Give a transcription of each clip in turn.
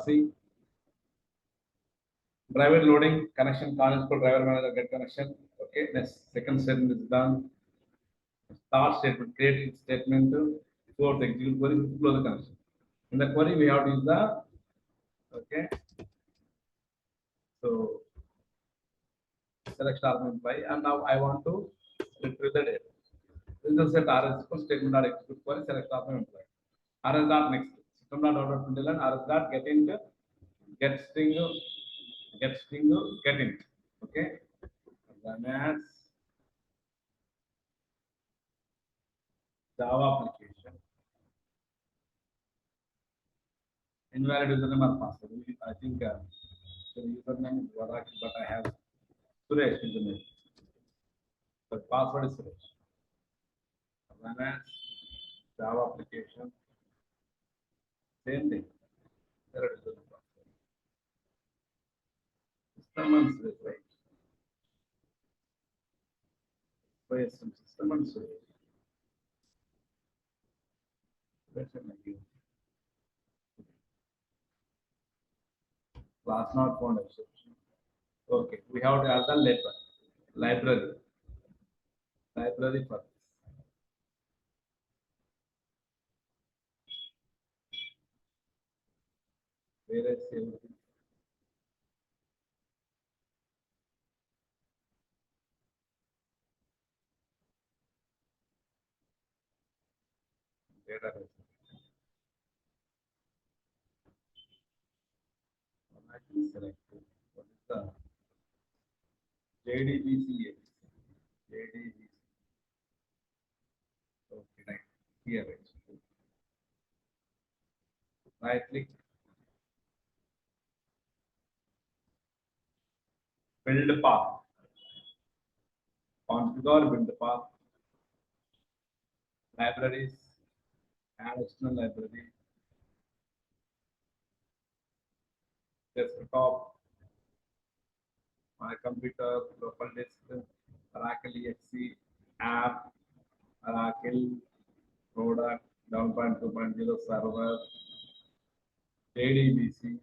C. Driver loading connection connects to driver manager get connection. Okay, next second statement is done. Start statement, create statement, fourth execute query, close the connection. In the query, we have to use the okay. So select star employee, and now I want to retrieve the data. Result set RS equals statement dot execute query select star employee. RS dot next system dot order to delete RS dot get int get string get int. Okay, then as Java application. Invalid username or password. I think the username is Varak, but I have Suresh username. The password is Suresh. Run as Java application. Same thing. There it is the password. System and Suresh, right? Where's some system and Suresh? That's an idea. Class not found exception. Okay, we have to add the label. Library. Library for this. Where is everything? Database. I can select what is the JDBC. JDBC. Okay, right here. Right click, build path. Configure build path. Libraries. Add external library. Desktop. My computer. Local disk. Oracle exe. App. Oracle. Product. Downpoint 2.0 server. JDBC.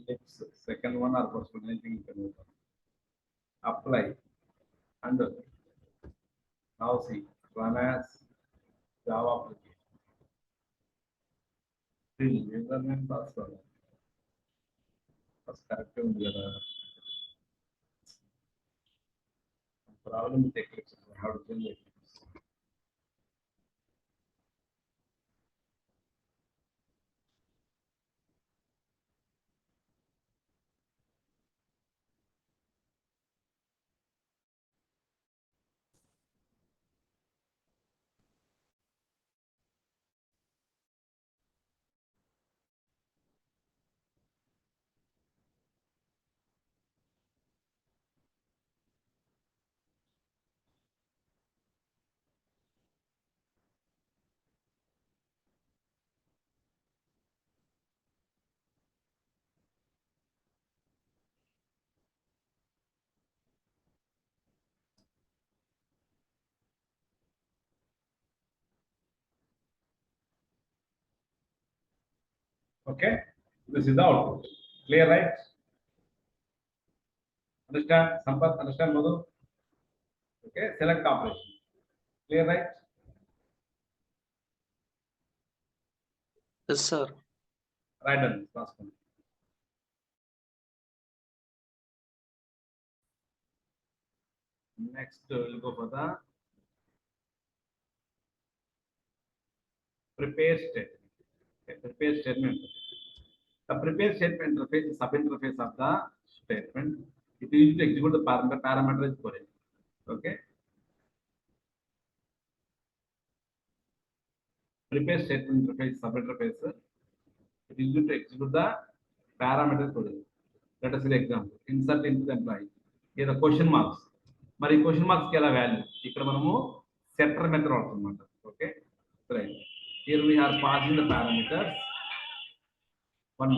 Lips. Second one or first one. Anything you can open. Apply. And now see. Run as Java application. Still username password. First correct problem with Eclipse. How to change Eclipse. Okay, this is the output. Clear, right? Understand? Sampath, understand, Madhu? Okay, select operation. Clear, right? Yes, sir. Right done. Last one. Next, we'll go for the prepare statement. Okay, prepare statement. The prepare statement interface is sub-interface of the statement. It is used to execute the parameter is correct. Okay. Prepare statement interface sub-interface. It is used to execute the parameter correct. Let us see the example. Insert into the employee. Here the question marks. మరి question marks కి ఎలా value ఇక్కడ మనము setter method వాడుతున్నమాట okay right here we are passing the parameters 1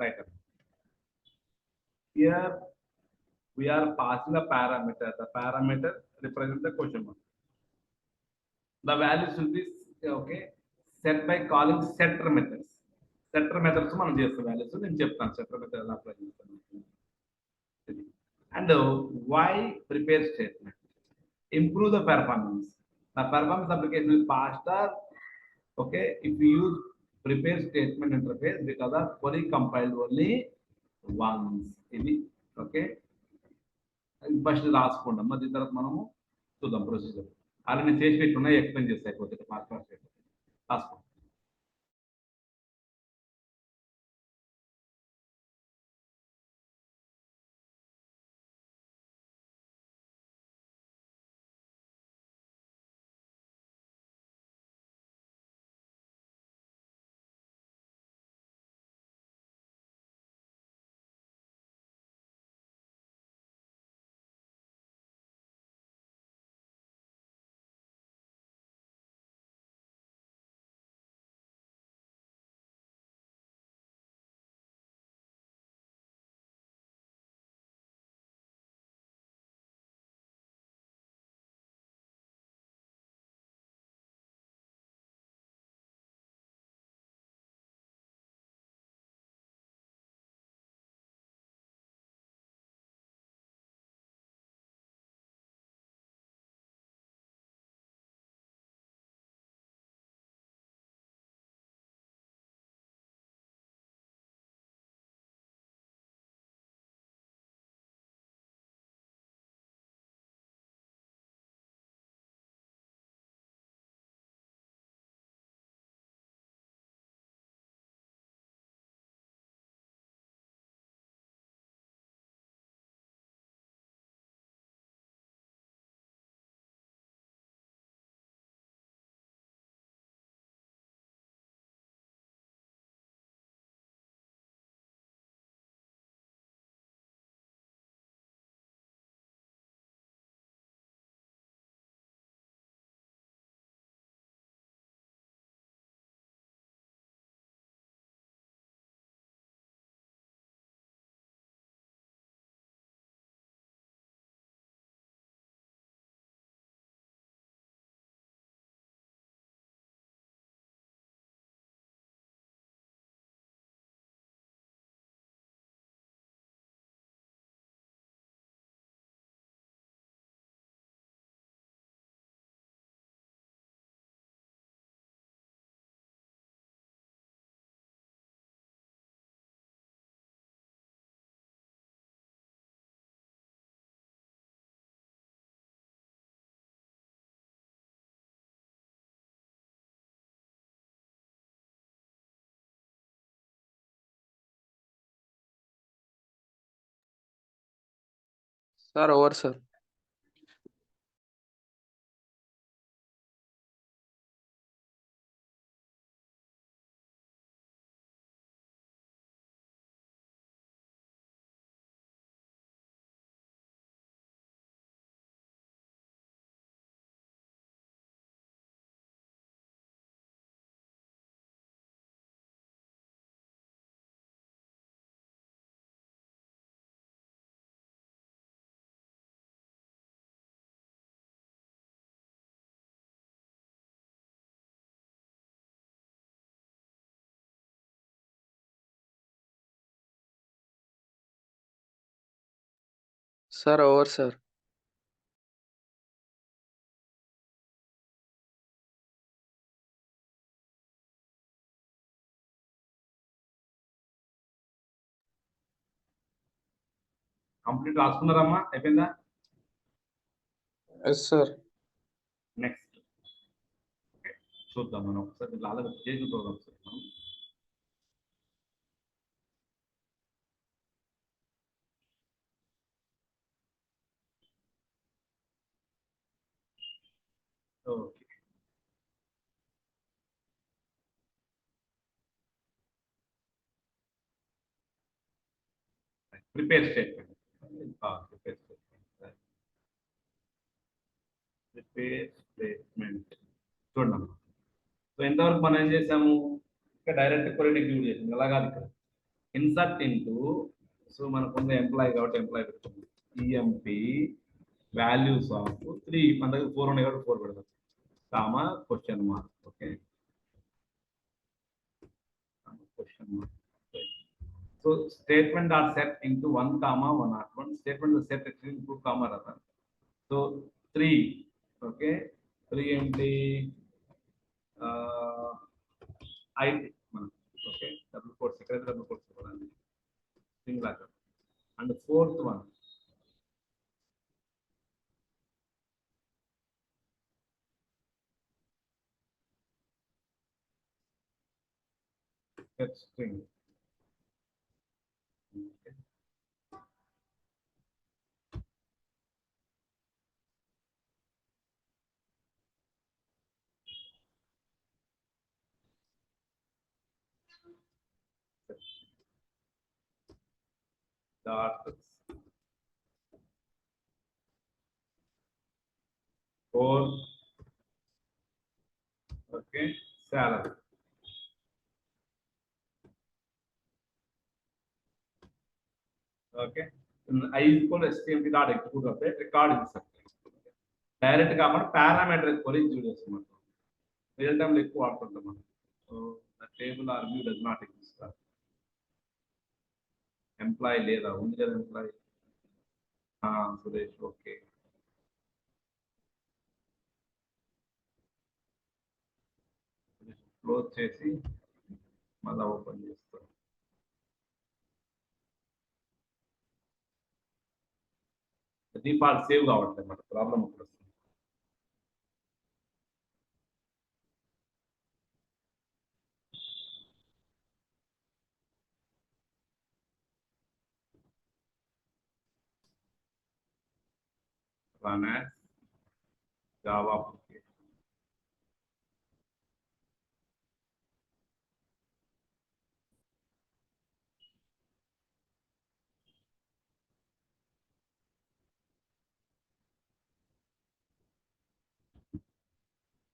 Right. Here we are passing a parameter. The parameter represents the question mark. The values will be okay set by calling setter methods. Setter methods మనం చేస్తాం values నేను చెప్తాను setter method ఎలా apply చేస్తాను. And why prepare statement? Improve the performance. The performance application is faster. Okay, if you use prepare statement interface because of query compiled only once. ఇది okay first రాసుకుంటాం మరి దీని తర్వాత మనము చూద్దాం ప్రొసీజర్ అలా నేను చేసి పెట్టుకున్నా ఎక్స్ప్లెయిన్ చేస్తే అయిపోతుంది ఫాస్ట్ ఫాస్ట్ రాసుకోండి. Sir, over, sir. Sir, over, sir. Complete రాసుకున్నారమ్మా అయిపోయిందా? Yes, sir. నెక్స్ట్ చూద్దాం మనం ఒకసారి అలాగే చేసి చూద్దాం ఒకసారి మనం. Okay prepare statement prepare statement చూడండి. సో ఎంతవరకు మనం ఏం చేసాము? ఇక్కడ డైరెక్ట్ క్వరీని ఎగ్జిక్యూట్ చేసాము. ఎలా కాదు ఇక్కడ ఇన్సర్ట్ ఇంటూ, సో మనకున్న ఎంప్లాయీ కాబట్టి ఎంప్లాయీ పెడుతుంది, ఈఎంపి వాల్యూస్ ఆఫ్ 3, మన దగ్గర 4 ఉన్నాయి కాబట్టి 4 పెడతాం, comma question mark. Okay, question mark. So statement are set into 1 comma 101. Statement is set into 2 comma rather. So 3. Okay, 3 empty IT. Okay, double quotes, secret double quotes. Thing like that. And the fourth one. Set string. Okay. Dot 4. Okay, salary. Okay, I is equal to stmt dot execute of the record insert. Direct కాకుండా parameter కొలిజ్ చూడొచ్చు, real time లో ఎక్కువ వాడుతుంటాం మనం. So the table or view does not exist. Employee లేదా, ఉంది కదా ఎంప్లాయీ సురేష్. ఓకే, క్లోజ్ చేసి మళ్ళీ ఓపెన్ చేస్తాం. డిఫాల్ట్ సేవ్ కావట్లేదు, మన ప్రాబ్లం ఇక్కడ వస్తుంది. Run as Java application.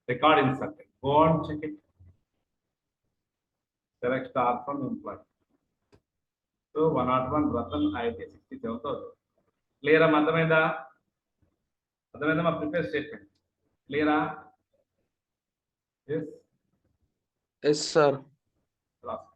Record inserted. Go on, check it. Select star from employee. So 101 Ratan IT 67,000. Clear అర్థమైందా? అర్థమైందా మా ప్రిపేర్ స్టేట్మెంట్? క్లియరా? Yes. Yes, sir. Last.